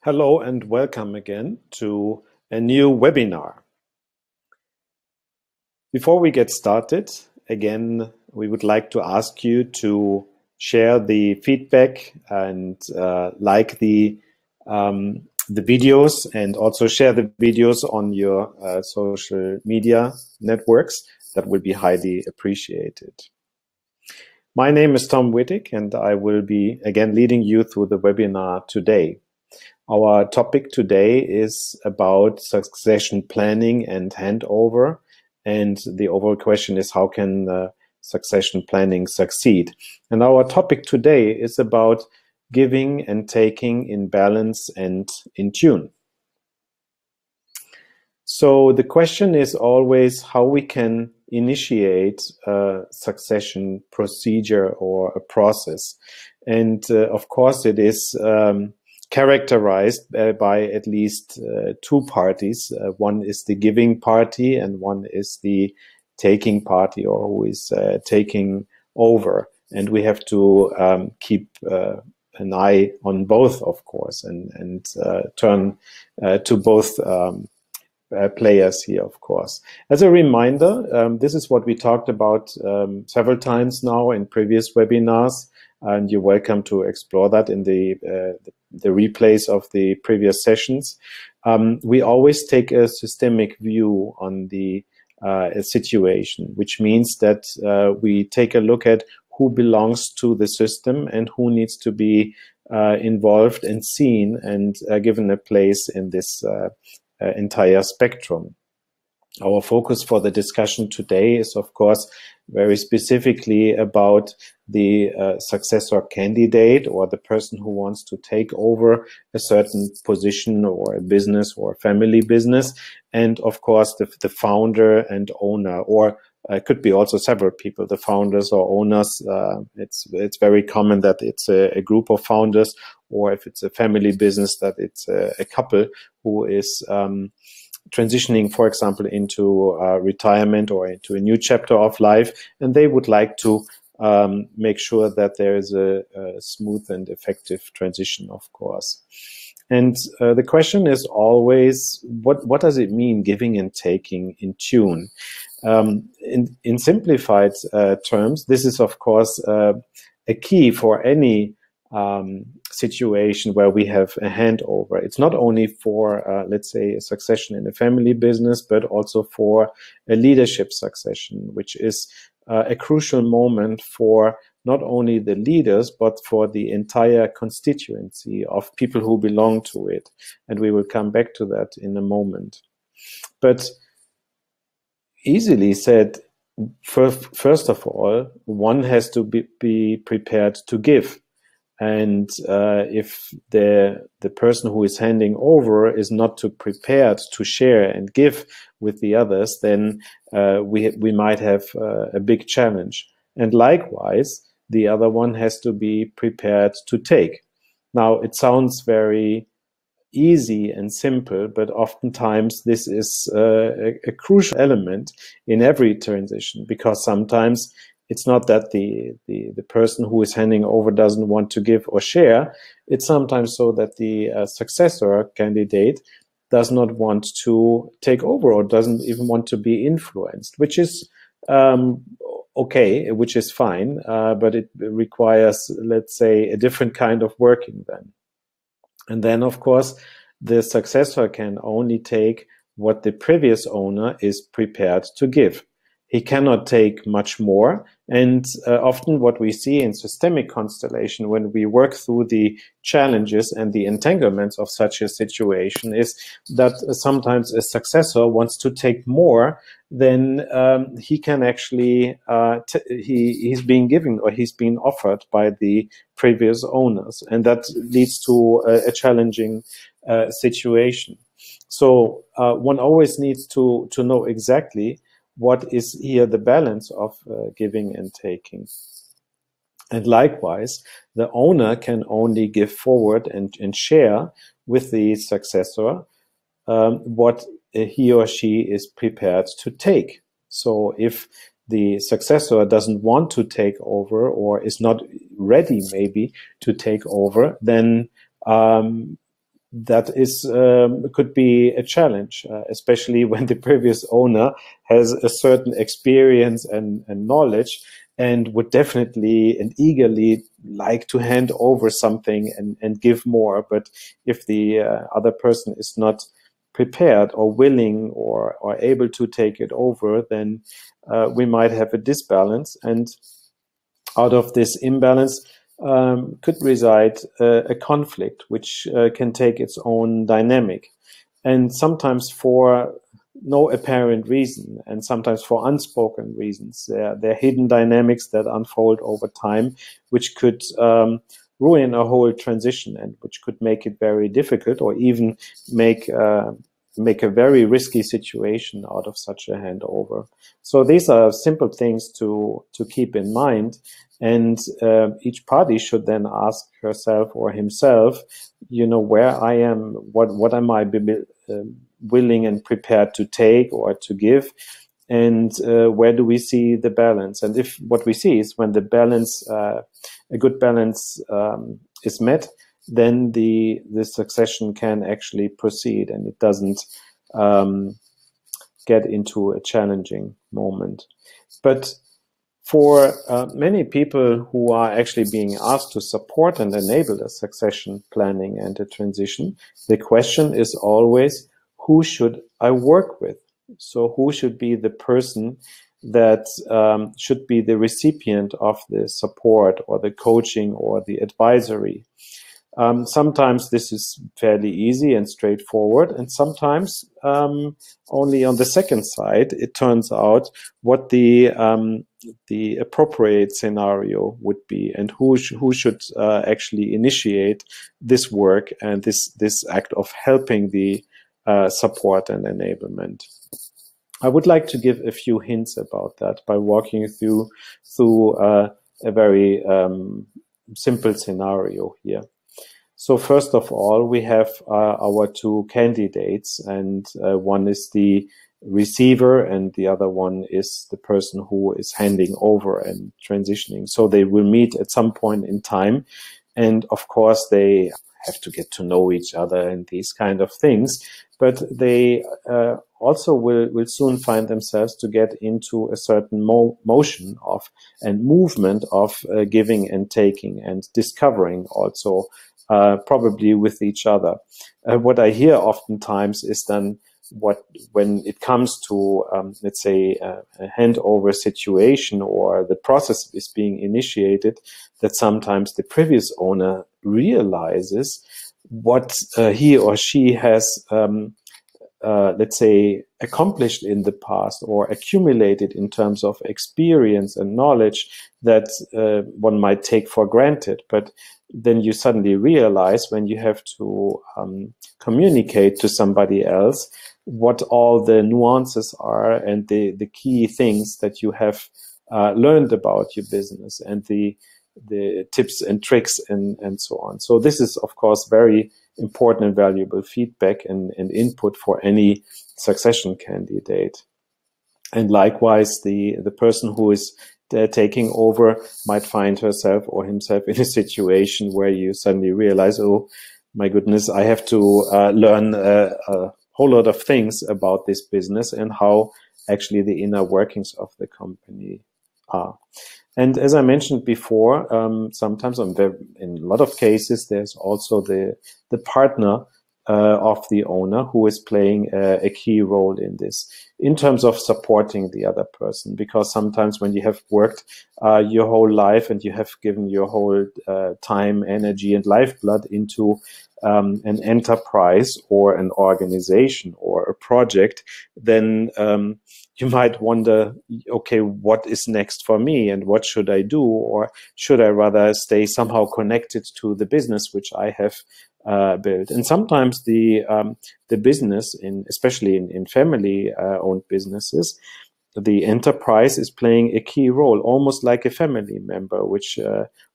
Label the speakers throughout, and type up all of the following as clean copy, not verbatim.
Speaker 1: Hello and welcome again to a new webinar. Before we get started, again, we would like to ask you to share the feedback and like the videos, and also share the videos on your social media networks. That will be highly appreciated. My name is Tom Wittig, and I will be again leading you through the webinar today. Our topic today is about succession planning and handover, and the overall question is, how can succession planning succeed? And our topic today is about giving and taking in balance and in tune. So the question is always how we can initiate a succession procedure or a process. And of course it is characterized by at least two parties. One is the giving party and one is the taking party, or who is taking over. And we have to keep an eye on both, of course, and turn to both players here, of course. As a reminder, this is what we talked about several times now in previous webinars, and you're welcome to explore that in the replays of the previous sessions. We always take a systemic view on the situation, which means that we take a look at who belongs to the system and who needs to be involved and seen and given a place in this entire spectrum. Our focus for the discussion today is, of course, very specifically about the successor candidate, or the person who wants to take over a certain position or a business or a family business, and of course the founder and owner, or it could be also several people, the founders or owners. It's very common that it's a group of founders, or if it's a family business, that it's a couple who is transitioning, for example, into retirement or into a new chapter of life, and they would like to make sure that there is a smooth and effective transition, of course. And the question is always, what does it mean, giving and taking in tune? In simplified terms, this is, of course, a key for any situation where we have a handover. It's not only for, let's say, a succession in a family business, but also for a leadership succession, which is a crucial moment for not only the leaders, but for the entire constituency of people who belong to it. And we will come back to that in a moment. But easily said, first of all, one has to be prepared to give. And if the person who is handing over is not too prepared to share and give with the others, then we might have a big challenge. And likewise, the other one has to be prepared to take. Now, it sounds very easy and simple, but oftentimes this is a crucial element in every transition, because sometimes it's not that the person who is handing over doesn't want to give or share. It's sometimes so that the successor candidate does not want to take over, or doesn't even want to be influenced, which is okay, which is fine, but it requires, let's say, a different kind of working then. And then, of course, the successor can only take what the previous owner is prepared to give. He cannot take much more. And often what we see in systemic constellation, when we work through the challenges and the entanglements of such a situation, is that sometimes a successor wants to take more than he can actually, he's being given or he's being offered by the previous owners. And that leads to a challenging situation. So one always needs to know exactly what is here the balance of giving and taking. And likewise, the owner can only give forward and share with the successor what he or she is prepared to take. So if the successor doesn't want to take over, or is not ready maybe to take over, then that is could be a challenge, especially when the previous owner has a certain experience and knowledge, and would definitely and eagerly like to hand over something and give more. But if the other person is not prepared or willing or able to take it over, then we might have a disbalance. And out of this imbalance could reside a conflict, which can take its own dynamic. And sometimes for no apparent reason, and sometimes for unspoken reasons. There are hidden dynamics that unfold over time, which could ruin a whole transition, and which could make it very difficult, or even make a very risky situation out of such a handover. So these are simple things to keep in mind, and each party should then ask herself or himself, where I am, what am I willing and prepared to take or to give, and where do we see the balance? And if what we see is when the balance, a good balance is met, then the succession can actually proceed, and it doesn't get into a challenging moment. But for many people who are actually being asked to support and enable the succession planning and the transition, the question is always, who should I work with? So who should be the person that should be the recipient of the support or the coaching or the advisory? Sometimes this is fairly easy and straightforward, and sometimes only on the second side it turns out what the appropriate scenario would be, and who should actually initiate this work and this act of helping the support and enablement. I would like to give a few hints about that by walking you through a very simple scenario here. So first of all, we have our two candidates, and one is the receiver and the other one is the person who is handing over and transitioning. So they will meet at some point in time, and of course they have to get to know each other and these kind of things, but they also will soon find themselves to get into a certain motion of and movement of giving and taking and discovering also probably with each other. What I hear oftentimes is then when it comes to, let's say, a handover situation or the process is being initiated, that sometimes the previous owner realizes what he or she has, let's say, accomplished in the past or accumulated in terms of experience and knowledge that one might take for granted. But then you suddenly realize when you have to communicate to somebody else what all the nuances are and the key things that you have learned about your business and the tips and tricks and so on. So this is, of course, very important and valuable feedback and input for any succession candidate. And likewise, the person who is taking over might find herself or himself in a situation where you suddenly realize, oh my goodness, I have to learn a whole lot of things about this business and how actually the inner workings of the company are. And as I mentioned before, sometimes in a lot of cases, there's also the partner of the owner who is playing a key role in this in terms of supporting the other person. Because sometimes when you have worked your whole life and you have given your whole time, energy, and lifeblood into an enterprise or an organization or a project, then you might wonder, okay, what is next for me and what should I do? Or should I rather stay somehow connected to the business which I have built? And sometimes the business, especially in family-owned businesses, the enterprise is playing a key role, almost like a family member, which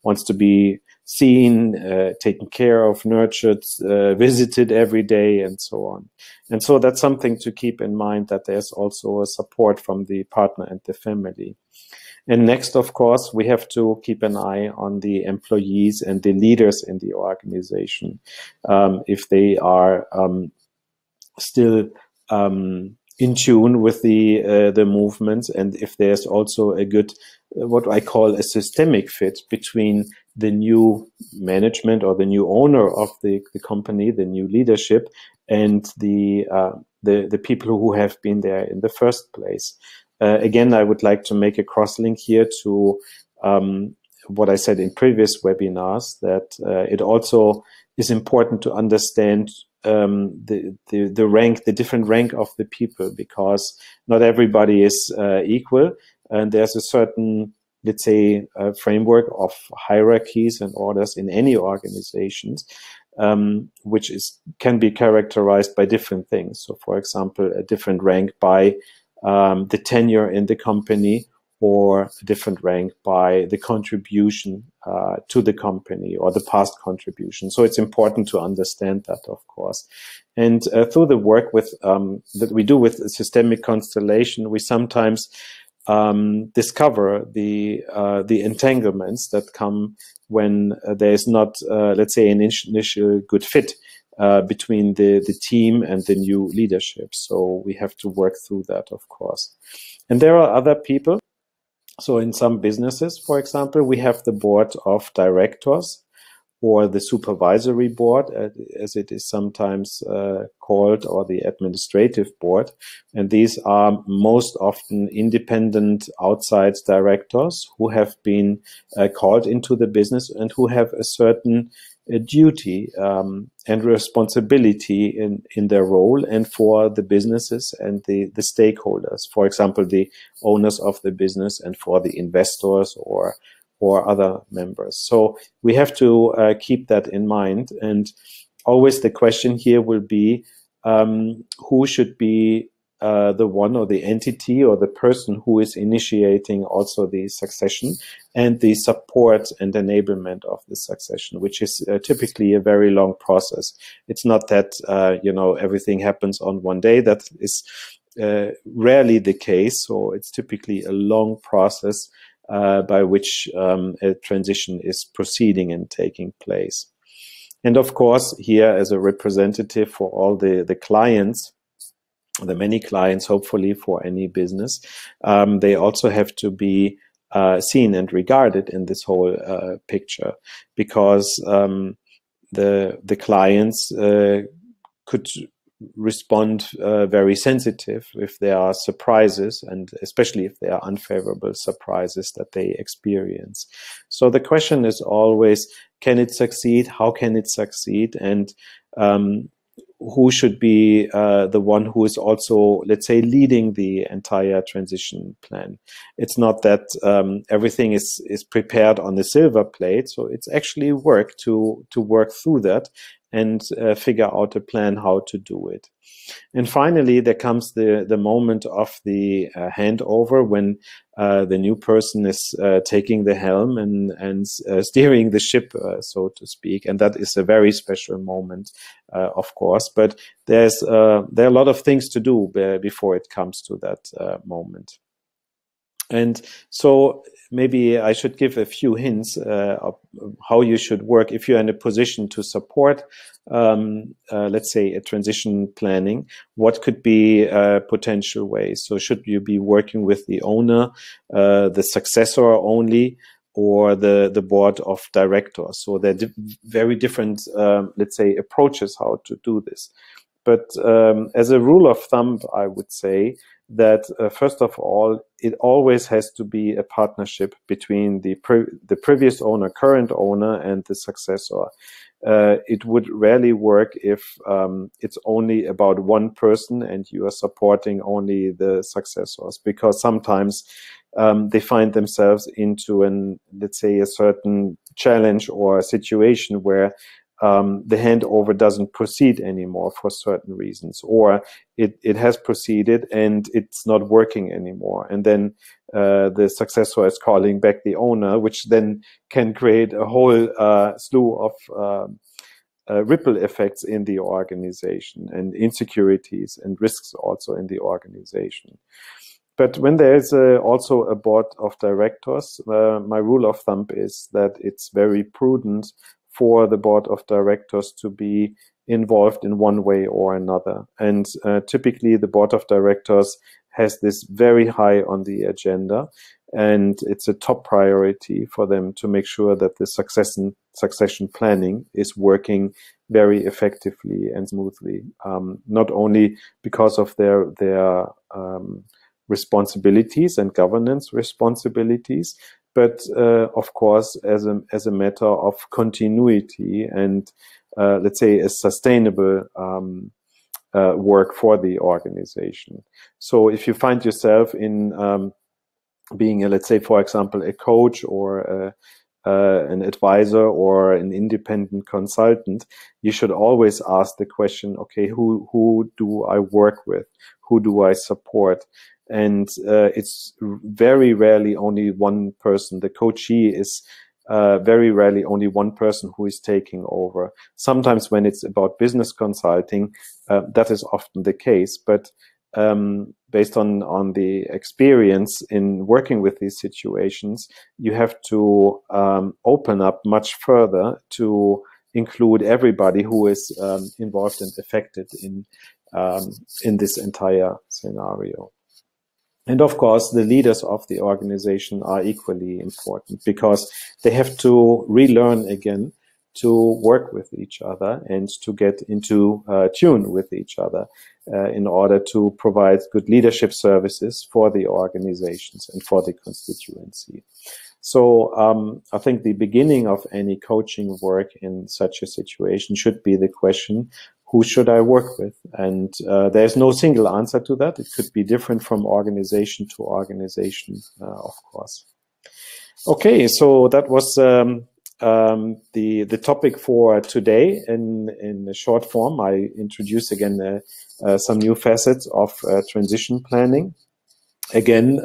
Speaker 1: wants to be seen, taken care of, nurtured, visited every day, and so on. And so that's something to keep in mind, that there's also a support from the partner and the family. And next, of course, we have to keep an eye on the employees and the leaders in the organization. If they are still in tune with the movements, and if there's also a good, what I call a systemic fit between the new management or the new owner of the company, the new leadership, and the people who have been there in the first place. Again, I would like to make a cross-link here to what I said in previous webinars, that it also is important to understand the rank, the different rank of the people, because not everybody is equal, and there's a certain, let's say, framework of hierarchies and orders in any organizations, which can be characterized by different things. So, for example, a different rank by the tenure in the company, or a different rank by the contribution to the company or the past contribution. So it's important to understand that, of course. And through the work with that we do with systemic constellation, we sometimes discover the entanglements that come when there is not, let's say, an initial good fit between the team and the new leadership. So we have to work through that, of course. And there are other people. So in some businesses, for example, we have the board of directors, or the supervisory board, as it is sometimes called, or the administrative board. And these are most often independent outside directors who have been called into the business and who have a certain duty and responsibility in their role and for the businesses and the stakeholders. For example, the owners of the business, and for the investors or other members. So we have to keep that in mind. And always the question here will be, who should be the one or the entity or the person who is initiating also the succession and the support and enablement of the succession, which is typically a very long process. It's not that, everything happens on one day. That is rarely the case. So it's typically a long process by which a transition is proceeding and taking place. And of course, here as a representative for all the clients, the many clients, hopefully, for any business, they also have to be seen and regarded in this whole picture, because the clients could respond very sensitive if there are surprises, and especially if there are unfavorable surprises that they experience. So the question is always, can it succeed? How can it succeed? And who should be the one who is also, let's say, leading the entire transition plan? It's not that everything is prepared on the silver plate. So it's actually work to work through that and figure out a plan how to do it. And finally, there comes the moment of the handover, when the new person is taking the helm and steering the ship, so to speak. And that is a very special moment, of course. But there are a lot of things to do before it comes to that moment. And so maybe I should give a few hints of how you should work if you're in a position to support, let's say, a transition planning. What could be potential ways? So should you be working with the owner, the successor only, or the board of directors? So there are very different, let's say, approaches how to do this. But as a rule of thumb, I would say that first of all, it always has to be a partnership between the previous owner, current owner, and the successor. It would rarely work if it's only about one person and you are supporting only the successors, because sometimes they find themselves into let's say, a certain challenge or a situation where the handover doesn't proceed anymore for certain reasons, or it has proceeded and it's not working anymore. And then the successor is calling back the owner, which then can create a whole slew of ripple effects in the organization, and insecurities and risks also in the organization. But when there is also a board of directors, my rule of thumb is that it's very prudent for the board of directors to be involved in one way or another. And typically the board of directors has this very high on the agenda, and it's a top priority for them to make sure that the succession planning is working very effectively and smoothly, not only because of their responsibilities and governance responsibilities, but of course as a matter of continuity and let's say a sustainable work for the organization. So if you find yourself in being let's say, for example, a coach or an advisor or an independent consultant, you should always ask the question, okay, who do I work with? Who do I support? And it's very rarely only one person. The coachee is very rarely only one person who is taking over. Sometimes when it's about business consulting, that is often the case. But based on the experience in working with these situations, you have to open up much further to include everybody who is involved and affected in this entire scenario. And of course, the leaders of the organization are equally important because they have to relearn again to work with each other and to get into tune with each other in order to provide good leadership services for the organizations and for the constituency. So I think the beginning of any coaching work in such a situation should be the question, who should I work with? And there's no single answer to that. It could be different from organization to organization, of course. Okay, so that was the topic for today in a short form. I introduce again some new facets of transition planning. Again,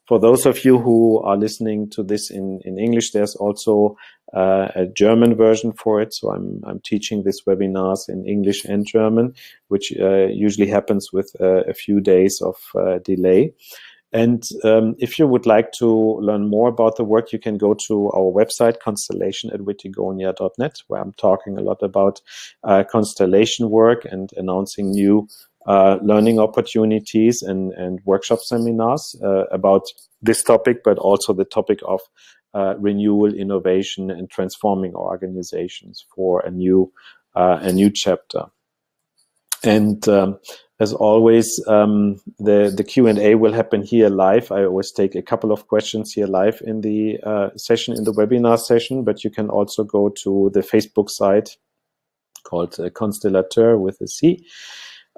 Speaker 1: for those of you who are listening to this in English, there's also a German version for it. So I'm teaching these webinars in English and German, which usually happens with a few days of delay. And if you would like to learn more about the work, you can go to our website, constellation@wittigonia.net, where I'm talking a lot about constellation work and announcing new learning opportunities and workshop seminars about this topic, but also the topic of renewal, innovation, and transforming organizations for a new chapter. And as always, the Q&A will happen here live. I always take a couple of questions here live in the session, in the webinar session, but you can also go to the Facebook site called Constellateur with a C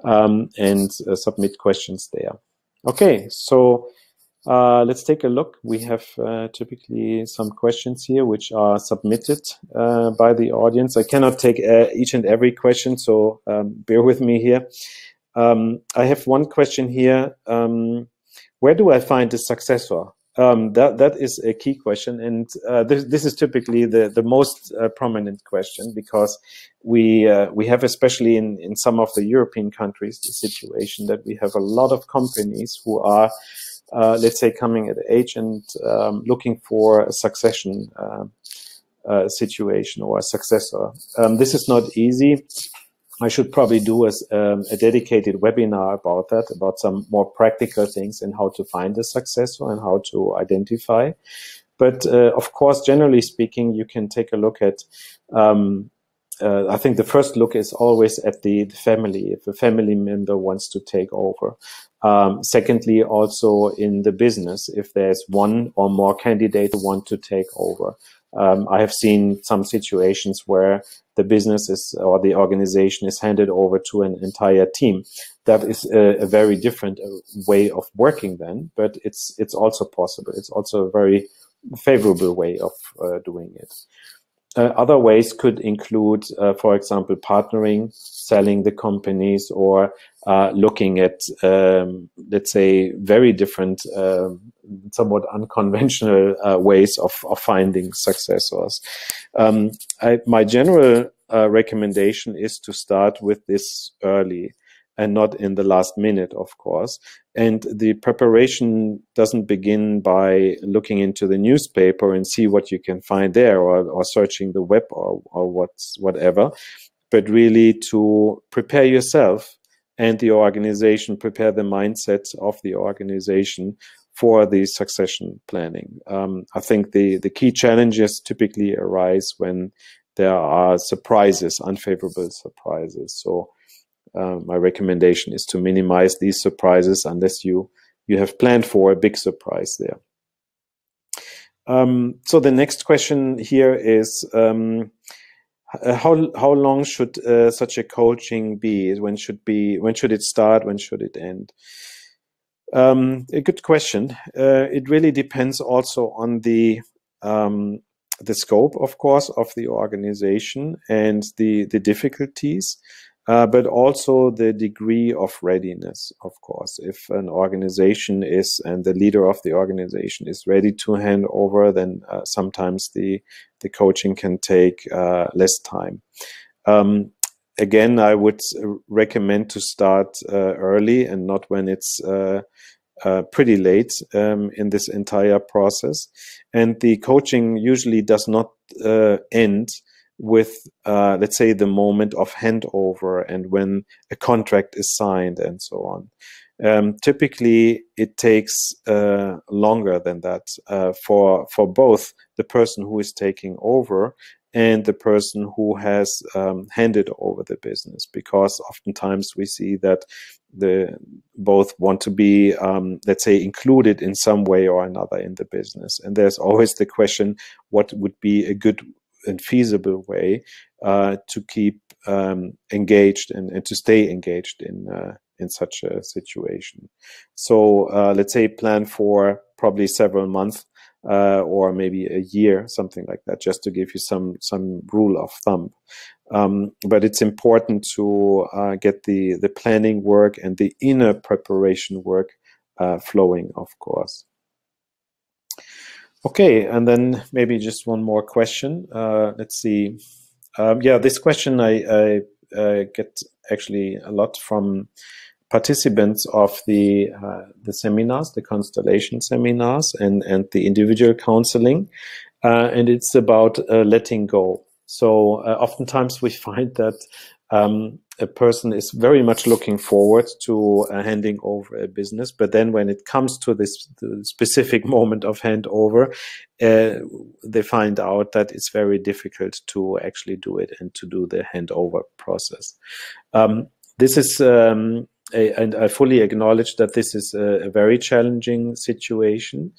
Speaker 1: and submit questions there. Okay, so let's take a look. We have typically some questions here which are submitted by the audience. I cannot take each and every question, so bear with me here. I have one question here. Where do I find a successor? That is a key question, and this is typically the most prominent question, because we have, especially in some of the European countries, the situation that we have a lot of companies who are let's say coming at age and looking for a succession situation or a successor. This is not easy. I should probably do a dedicated webinar about that, about some more practical things and how to find a successor and how to identify. But of course, generally speaking, you can take a look at, I think the first look is always at the family, if a family member wants to take over. Secondly, also in the business, if there's one or more candidates who want to take over. I have seen some situations where the business is, or the organization is handed over to an entire team. That is a very different way of working then, but it's also possible. It's also a very favorable way of doing it. Other ways could include, for example, partnering, selling the companies, or looking at, let's say, very different, somewhat unconventional ways of finding successors. My general recommendation is to start with this early. and not in the last minute, of course. And the preparation doesn't begin by looking into the newspaper and see what you can find there, or searching the web, or whatever, but really to prepare yourself and the organization, prepare the mindset of the organization for the succession planning. I think the key challenges typically arise when there are surprises, unfavorable surprises. So my recommendation is to minimize these surprises unless you have planned for a big surprise there. So the next question here is, how long should such a coaching be? When should it start? When should it end? A good question. It really depends also on the scope, of course, of the organization and the difficulties, but also the degree of readiness, of course. If an organization is, and the leader of the organization is ready to hand over, then sometimes the coaching can take less time. Again, I would recommend to start early and not when it's pretty late in this entire process. And the coaching usually does not end with, let's say, the moment of handover and when a contract is signed and so on. Typically, it takes longer than that for both the person who is taking over and the person who has handed over the business, because oftentimes we see that both want to be, let's say, included in some way or another in the business. And there's always the question, what would be a good and feasible way to keep engaged and to stay engaged in such a situation. So let's say plan for probably several months or maybe a year, something like that, just to give you some rule of thumb. But it's important to get the planning work and the inner preparation work flowing, of course. Okay, and then maybe just one more question. Let's see. Yeah, this question I get actually a lot from participants of the seminars, the constellation seminars, and the individual counseling, and it's about letting go. So oftentimes we find that a person is very much looking forward to handing over a business, but then when it comes to the specific moment of handover, they find out that it's very difficult to actually do it and to do the handover process. This is and I fully acknowledge that this is a very challenging situation.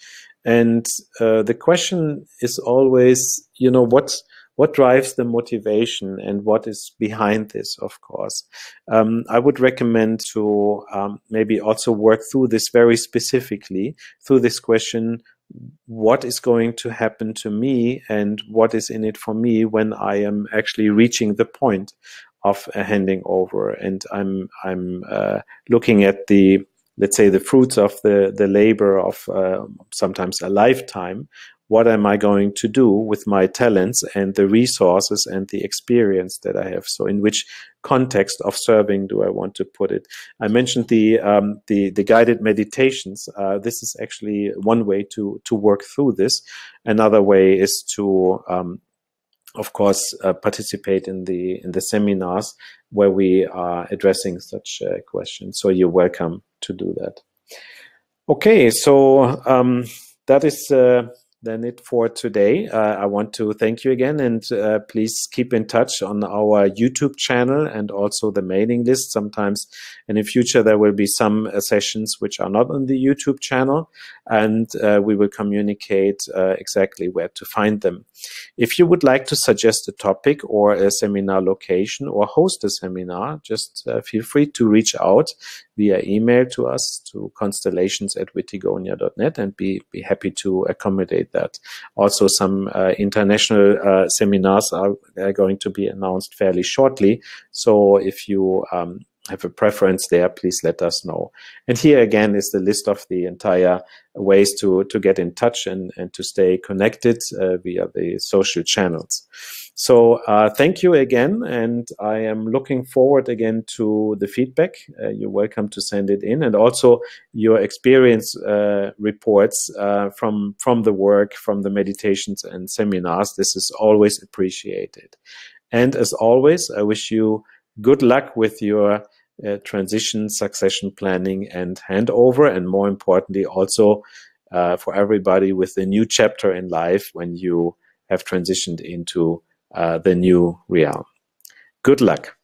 Speaker 1: And the question is always, you know, what drives the motivation and what is behind this, of course. I would recommend to maybe also work through this very specifically, through this question, what is going to happen to me and what is in it for me when I am actually reaching the point of handing over, and I'm looking at let's say the fruits of the labor of sometimes a lifetime. What am I going to do with my talents and the resources and the experience that I have? So in which context of serving do I want to put it? I mentioned the guided meditations. This is actually one way to work through this. Another way is to of course, participate in the seminars where we are addressing such questions. So you're welcome to do that. Okay, so that is then it for today. I want to thank you again, and please keep in touch on our YouTube channel and also the mailing list. Sometimes in the future there will be some sessions which are not on the YouTube channel, and we will communicate exactly where to find them. If you would like to suggest a topic or a seminar location or host a seminar, just feel free to reach out via email to us to constellations@wittigonia.net, and be happy to accommodate that. Also, some international seminars are going to be announced fairly shortly. So if you have a preference there, please let us know. And here again is the list of the entire ways to get in touch and to stay connected via the social channels. So thank you again, and I am looking forward again to the feedback. You're welcome to send it in, and also your experience reports from the work, from the meditations and seminars. This is always appreciated. And as always, I wish you good luck with your transition, succession planning, and handover, and more importantly, also for everybody with the new chapter in life when you have transitioned into the new realm. Good luck.